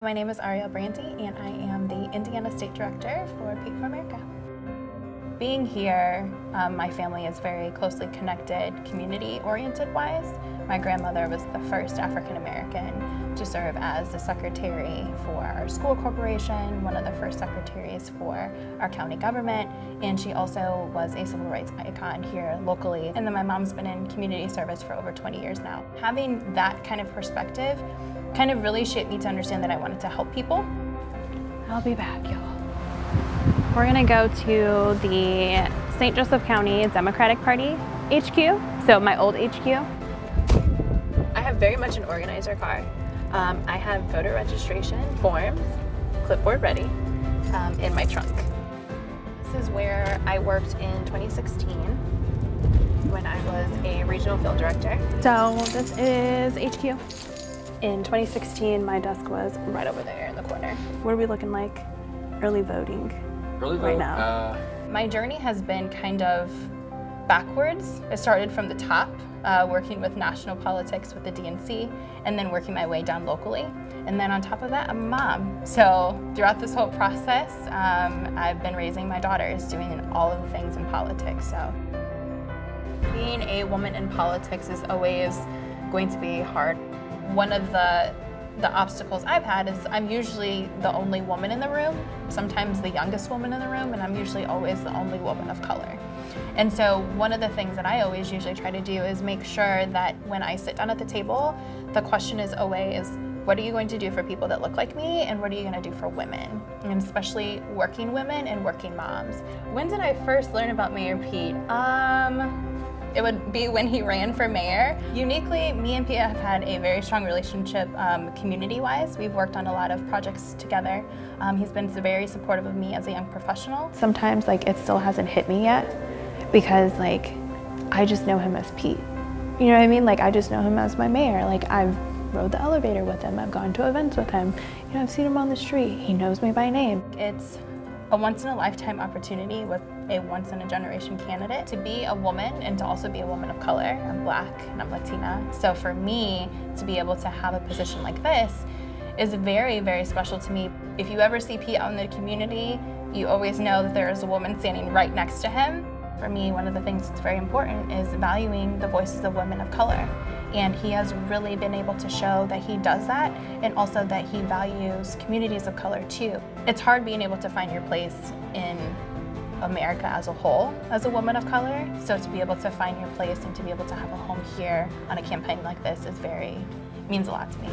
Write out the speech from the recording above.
My name is Arielle and I am the Indiana State Director for PFA America. Being here, my family is very closely connected, community-oriented wise. My grandmother was the first African-American to serve as the secretary for our school corporation, one of the first secretaries for our county government, and she also was a civil rights icon here locally. And then my mom's been in community service for over 20 years now. Having that kind of perspective kind of really shaped me to understand that I wanted to help people. I'll be back, y'all. We're gonna go to the St. Joseph County Democratic Party HQ, so my old HQ. I have very much an organizer car. I have voter registration forms, clipboard ready, in my trunk. This is where I worked in 2016 when I was a regional field director. So this is HQ. In 2016, my desk was right over there in the corner. What are we looking like? Early voting. Early vote? Right now. My journey has been kind of backwards. I started from the top, working with national politics with the DNC, and then working my way down locally. And then on top of that, I'm a mom. So throughout this whole process, I've been raising my daughters, doing all of the things in politics. So being a woman in politics is always going to be hard. One of the obstacles I've had is I'm usually the only woman in the room, sometimes the youngest woman in the room, and I'm usually always the only woman of color. And so one of the things that I always usually try to do is make sure that when I sit down at the table, the question is always, what are you going to do for people that look like me, and what are you going to do for women, and especially working women and working moms. When did I first learn about Mayor Pete? It would be when he ran for mayor. Uniquely, me and Pia have had a very strong relationship community-wise. We've worked on a lot of projects together. He's been very supportive of me as a young professional. Sometimes it still hasn't hit me yet because I just know him as Pete. You know what I mean? I just know him as my mayor. I've rode the elevator with him. I've gone to events with him. I've seen him on the street. He knows me by name. It's a once-in-a-lifetime opportunity with a once-in-a-generation candidate to be a woman and to also be a woman of color. I'm Black and I'm Latina. So for me to be able to have a position like this is very, very special to me. If you ever see Pete out in the community, you always know that there is a woman standing right next to him. For me, one of the things that's very important is valuing the voices of women of color. And he has really been able to show that he does that, and also that he values communities of color too. It's hard being able to find your place in America as a whole as a woman of color. So to be able to find your place and to be able to have a home here on a campaign like this means a lot to me.